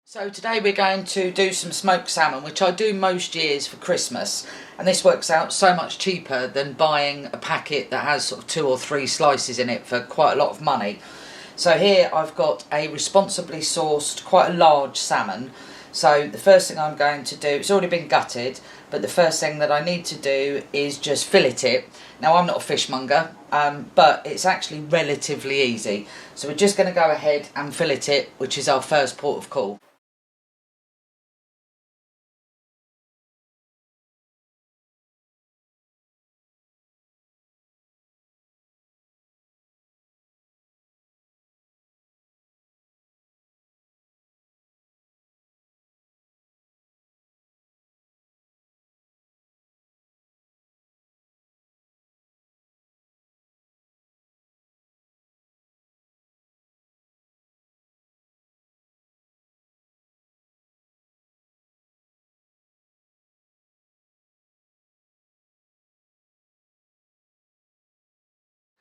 So today we're going to do some smoked salmon, which I do most years for Christmas, and this works out so much cheaper than buying a packet that has sort of 2 or 3 slices in it for quite a lot of money. So here I've got a responsibly sourced, quite a large salmon. So the first thing I'm going to do, it's already been gutted, but the first thing that I need to do is just fillet it. Now I'm not a fishmonger, but it's actually relatively easy. So we're just going to go ahead and fillet it, which is our first port of call.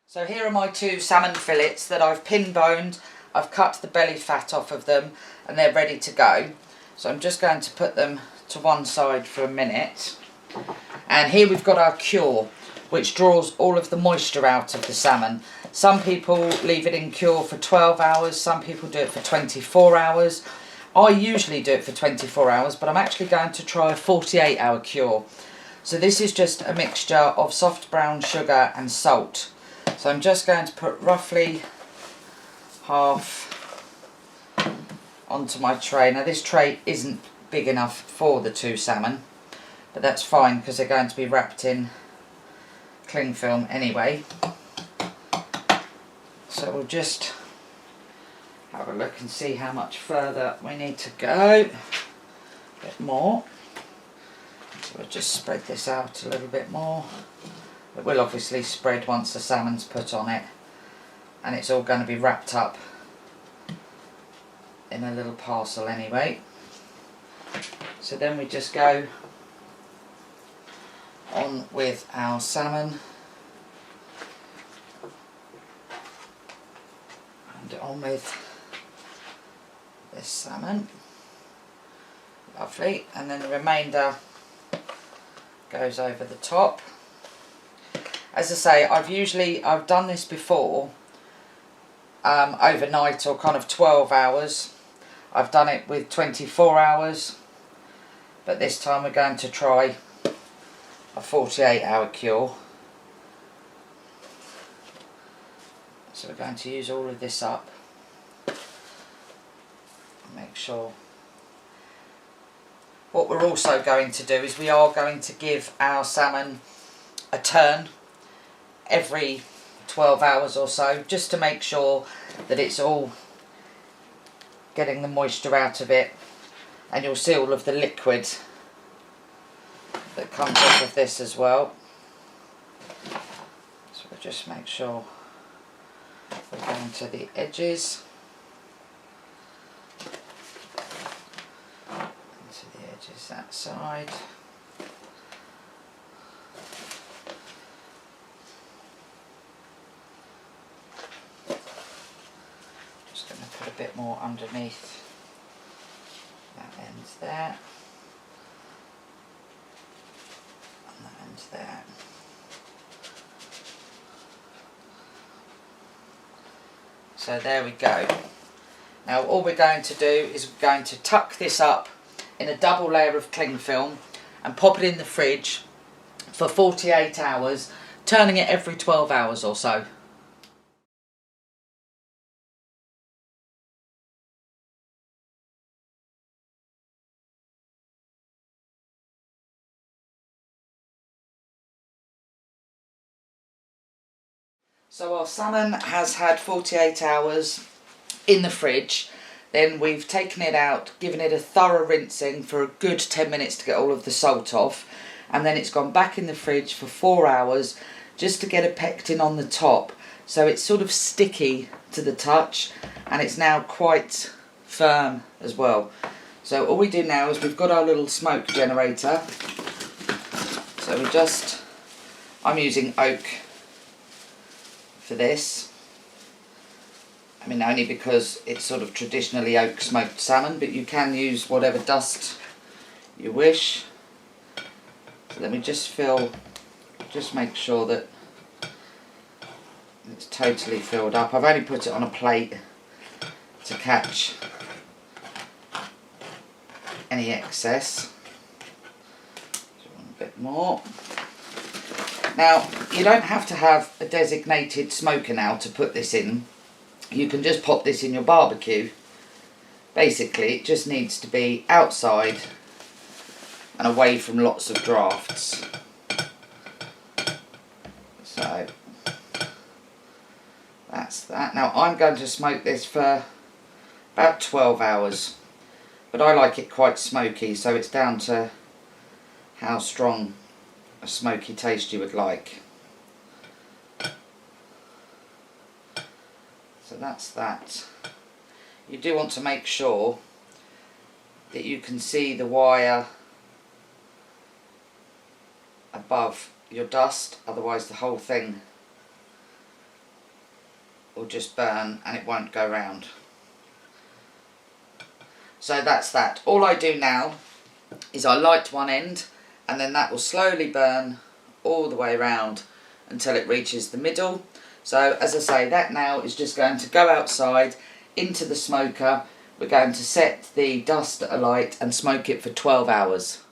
So here are my 2 salmon fillets that I've pin boned. I've cut the belly fat off of them and they're ready to go. So I'm just going to put them to one side for a minute. And here we've got our cure, which draws all of the moisture out of the salmon. Some people leave it in cure for 12 hours, some people do it for 24 hours. I usually do it for 24 hours, but I'm actually going to try a 48-hour cure. So this is just a mixture of soft brown sugar and salt. So I'm just going to put roughly half onto my tray. Now this tray isn't big enough for the 2 salmon, but that's fine because they're going to be wrapped in cling film anyway. So we'll just have a look and see how much further we need to go. A bit more. So we'll just spread this out a little bit more. It will obviously spread once the salmon's put on it, and it's all going to be wrapped up in a little parcel anyway. So then we just go on with our salmon and on with this salmon. Lovely. And then the remainder goes over the top. As I say, I've done this before overnight, or kind of 12 hours. I've done it with 24 hours, but this time we're going to try a 48-hour cure. So we're going to use all of this up. Make sure. What we're also going to do is we are going to give our salmon a turn every 12 hours or so, just to make sure that it's all getting the moisture out of it, and you'll see all of the liquid that comes off of this as well. So we'll just make sure we're going to the edges, into the edges that side. Put a bit more underneath that end there, and that end there. So there we go. Now all we're going to do is we're going to tuck this up in a double layer of cling film and pop it in the fridge for 48 hours, turning it every 12 hours or so. So our salmon has had 48 hours in the fridge. Then we've taken it out, given it a thorough rinsing for a good 10 minutes to get all of the salt off. And then it's gone back in the fridge for 4 hours just to get a pectin on the top. So it's sort of sticky to the touch, and it's now quite firm as well. So all we do now is we've got our little smoke generator. So I'm using oak for this, I mean, only because it's sort of traditionally oak smoked salmon, but you can use whatever dust you wish. So let me just make sure that it's totally filled up. I've only put it on a plate to catch any excess. A bit more. Now, you don't have to have a designated smoker now to put this in. You can just pop this in your barbecue. Basically, it just needs to be outside and away from lots of drafts. So, that's that. Now, I'm going to smoke this for about 12 hours. But I like it quite smoky, so it's down to how strong a smoky taste you would like. So that's that. You do want to make sure that you can see the wire above your dust, otherwise the whole thing will just burn and it won't go round. So that's that. All I do now is I light one end and then that will slowly burn all the way around until it reaches the middle. So as I say, that now is just going to go outside into the smoker. We're going to set the dust alight and smoke it for 12 hours.